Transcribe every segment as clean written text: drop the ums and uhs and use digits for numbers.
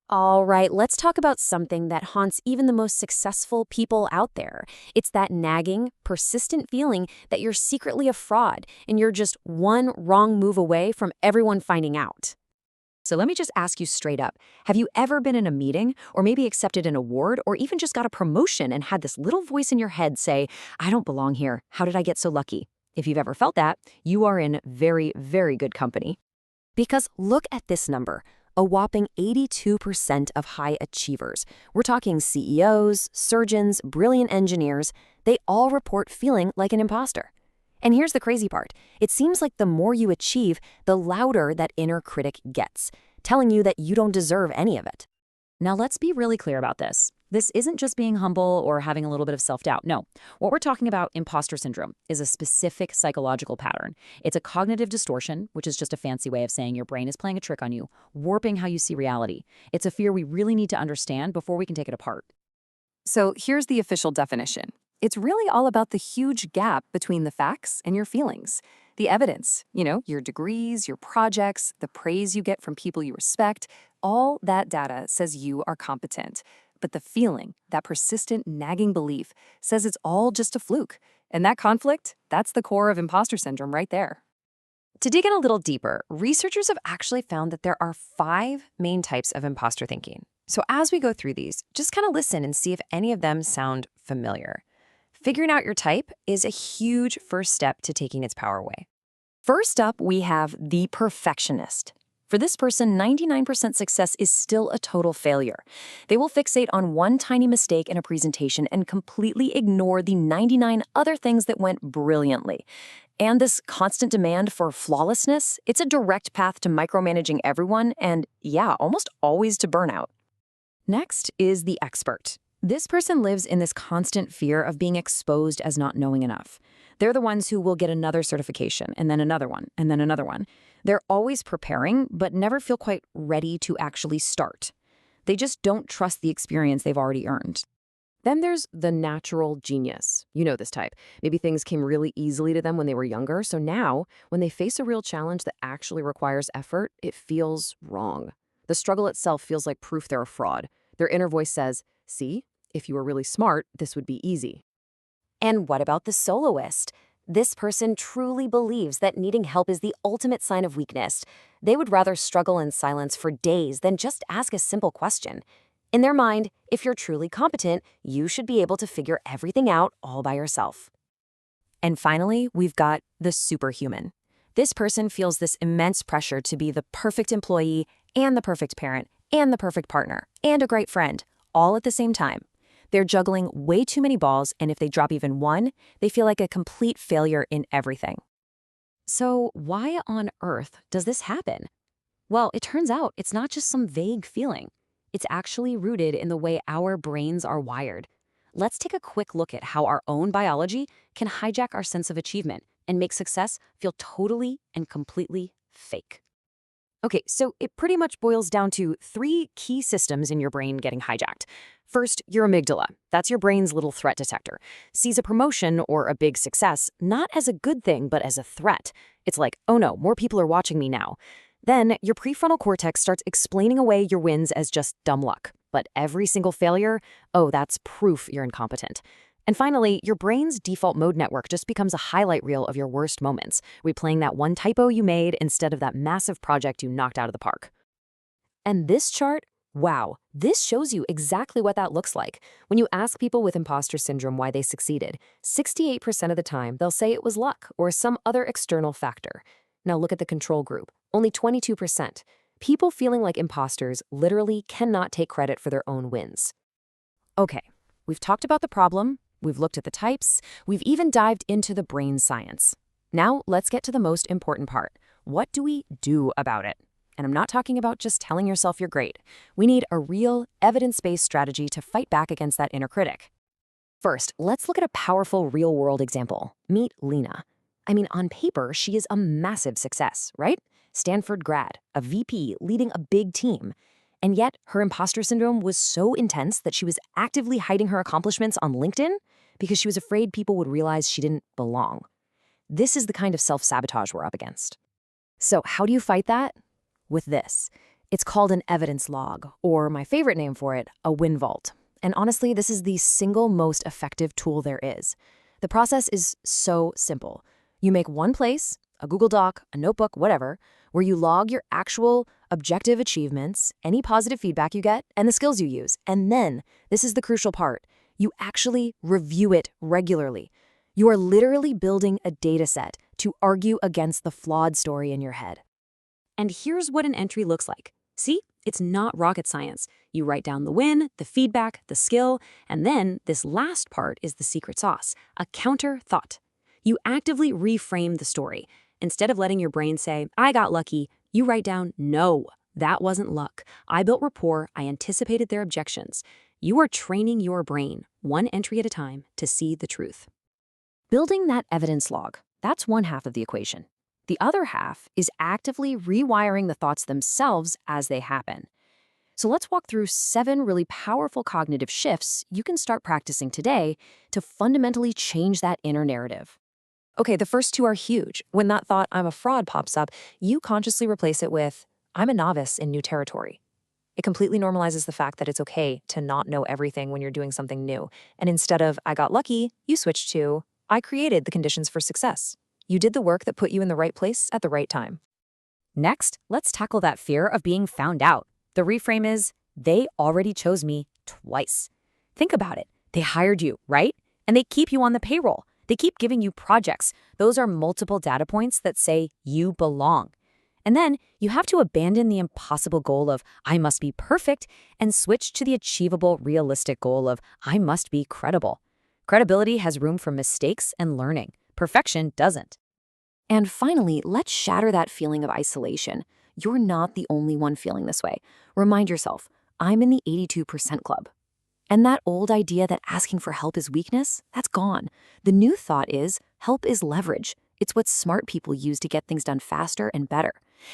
All right, let's talk about something that haunts even the most successful people out there. It's that nagging, persistent feeling that you're secretly a fraud and you're just one wrong move away from everyone finding out. So let me just ask you straight up. Have you ever been in a meeting or maybe accepted an award or even just got a promotion and had this little voice in your head say, I don't belong here. How did I get so lucky? If you've ever felt that, you are in very, very good company. Because look at this number. A whopping 82% of high achievers. We're talking CEOs, surgeons, brilliant engineers. They all report feeling like an imposter. And here's the crazy part. It seems like the more you achieve, the louder that inner critic gets, telling you that you don't deserve any of it. Now let's be really clear about this. This isn't just being humble or having a little bit of self-doubt. No, what we're talking about, imposter syndrome, is a specific psychological pattern. It's a cognitive distortion, which is just a fancy way of saying your brain is playing a trick on you, warping how you see reality. It's a fear we really need to understand before we can take it apart. So here's the official definition. It's really all about the huge gap between the facts and your feelings. The evidence, your degrees, your projects, the praise you get from people you respect, all that data says you are competent. But the feeling, that persistent nagging belief, says it's all just a fluke. And that conflict, that's the core of imposter syndrome right there. To dig in a little deeper, researchers have actually found that there are 5 main types of imposter thinking. So as we go through these, just kind of listen and see if any of them sound familiar. Figuring out your type is a huge first step to taking its power away. First up, we have the perfectionist. For this person, 99% success is still a total failure. They will fixate on one tiny mistake in a presentation and completely ignore the 99 other things that went brilliantly. And this constant demand for flawlessness, it's a direct path to micromanaging everyone and, almost always to burnout. Next is the expert. This person lives in this constant fear of being exposed as not knowing enough. They're the ones who will get another certification, and then another one, and then another one. They're always preparing, but never feel quite ready to actually start. They just don't trust the experience they've already earned. Then there's the natural genius. You know this type. Maybe things came really easily to them when they were younger, so now, when they face a real challenge that actually requires effort, it feels wrong. The struggle itself feels like proof they're a fraud. Their inner voice says, see, if you were really smart, this would be easy. And what about the soloist? This person truly believes that needing help is the ultimate sign of weakness. They would rather struggle in silence for days than just ask a simple question. In their mind, if you're truly competent, you should be able to figure everything out all by yourself. And finally, we've got the superhuman. This person feels this immense pressure to be the perfect employee and the perfect parent and the perfect partner and a great friend, all at the same time. They're juggling way too many balls, and if they drop even one, they feel like a complete failure in everything. So why on earth does this happen? Well, it turns out it's not just some vague feeling. It's actually rooted in the way our brains are wired. Let's take a quick look at how our own biology can hijack our sense of achievement and make success feel totally and completely fake. Okay, so it pretty much boils down to 3 key systems in your brain getting hijacked. First, your amygdala. That's your brain's little threat detector. Sees a promotion or a big success not as a good thing, but as a threat. It's like, oh no, more people are watching me now. Then your prefrontal cortex starts explaining away your wins as just dumb luck. But every single failure, oh, that's proof you're incompetent. And finally, your brain's default mode network just becomes a highlight reel of your worst moments, replaying that one typo you made instead of that massive project you knocked out of the park. And this chart, wow, this shows you exactly what that looks like. When you ask people with imposter syndrome why they succeeded, 68% of the time they'll say it was luck or some other external factor. Now look at the control group, only 22%. People feeling like imposters literally cannot take credit for their own wins. Okay, we've talked about the problem. We've looked at the types. We've even dived into the brain science. Now let's get to the most important part. What do we do about it? And I'm not talking about just telling yourself you're great. We need a real, evidence-based strategy to fight back against that inner critic. First, let's look at a powerful real-world example. Meet Lena. I mean, on paper, she is a massive success, right? Stanford grad, a VP leading a big team. And yet, her imposter syndrome was so intense that she was actively hiding her accomplishments on LinkedIn because she was afraid people would realize she didn't belong. This is the kind of self-sabotage we're up against. So how do you fight that? With this. It's called an evidence log, or my favorite name for it, a win vault. And honestly, this is the single most effective tool there is. The process is so simple. You make one place, a Google Doc, a notebook, whatever, where you log your actual objective achievements, any positive feedback you get, and the skills you use. And then, this is the crucial part, you actually review it regularly. You are literally building a data set to argue against the flawed story in your head. And here's what an entry looks like. See, it's not rocket science. You write down the win, the feedback, the skill, and then this last part is the secret sauce, a counter thought. You actively reframe the story. Instead of letting your brain say, I got lucky, you write down, no, that wasn't luck. I built rapport, I anticipated their objections. You are training your brain, one entry at a time, to see the truth. Building that evidence log, that's one half of the equation. The other half is actively rewiring the thoughts themselves as they happen. So let's walk through 7 really powerful cognitive shifts you can start practicing today to fundamentally change that inner narrative. Okay, the first 2 are huge. When that thought, I'm a fraud, pops up, you consciously replace it with, I'm a novice in new territory. It completely normalizes the fact that it's okay to not know everything when you're doing something new. And instead of, I got lucky, you switch to, I created the conditions for success. You did the work that put you in the right place at the right time. Next, let's tackle that fear of being found out. The reframe is, they already chose me twice. Think about it. They hired you, right? And they keep you on the payroll. They keep giving you projects. Those are multiple data points that say you belong. And then you have to abandon the impossible goal of, I must be perfect, and switch to the achievable, realistic goal of, I must be credible. Credibility has room for mistakes and learning. Perfection doesn't. And finally, let's shatter that feeling of isolation. You're not the only one feeling this way. Remind yourself, I'm in the 82% club. And that old idea that asking for help is weakness, that's gone. The new thought is, help is leverage. It's what smart people use to get things done faster and better.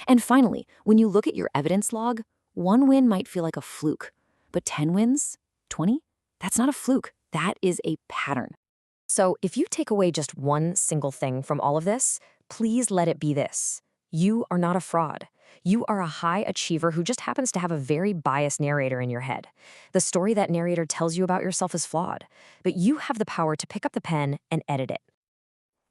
And finally, when you look at your evidence log, 1 win might feel like a fluke. But 10 wins? 20? That's not a fluke. That is a pattern. So if you take away just one single thing from all of this, please let it be this. You are not a fraud. You are a high achiever who just happens to have a very biased narrator in your head. The story that narrator tells you about yourself is flawed, but you have the power to pick up the pen and edit it.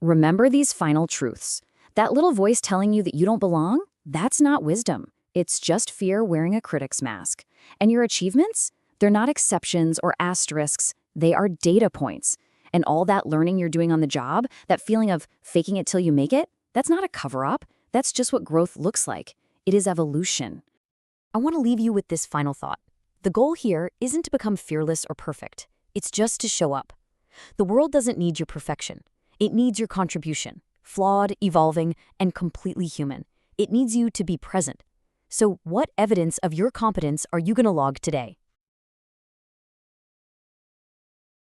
Remember these final truths. That little voice telling you that you don't belong? That's not wisdom. It's just fear wearing a critic's mask. And your achievements? They're not exceptions or asterisks. They are data points. And all that learning you're doing on the job, that feeling of faking it till you make it, that's not a cover-up. That's just what growth looks like. It is evolution. I want to leave you with this final thought. The goal here isn't to become fearless or perfect. It's just to show up. The world doesn't need your perfection. It needs your contribution. Flawed, evolving, and completely human. It needs you to be present. So what evidence of your competence are you going to log today?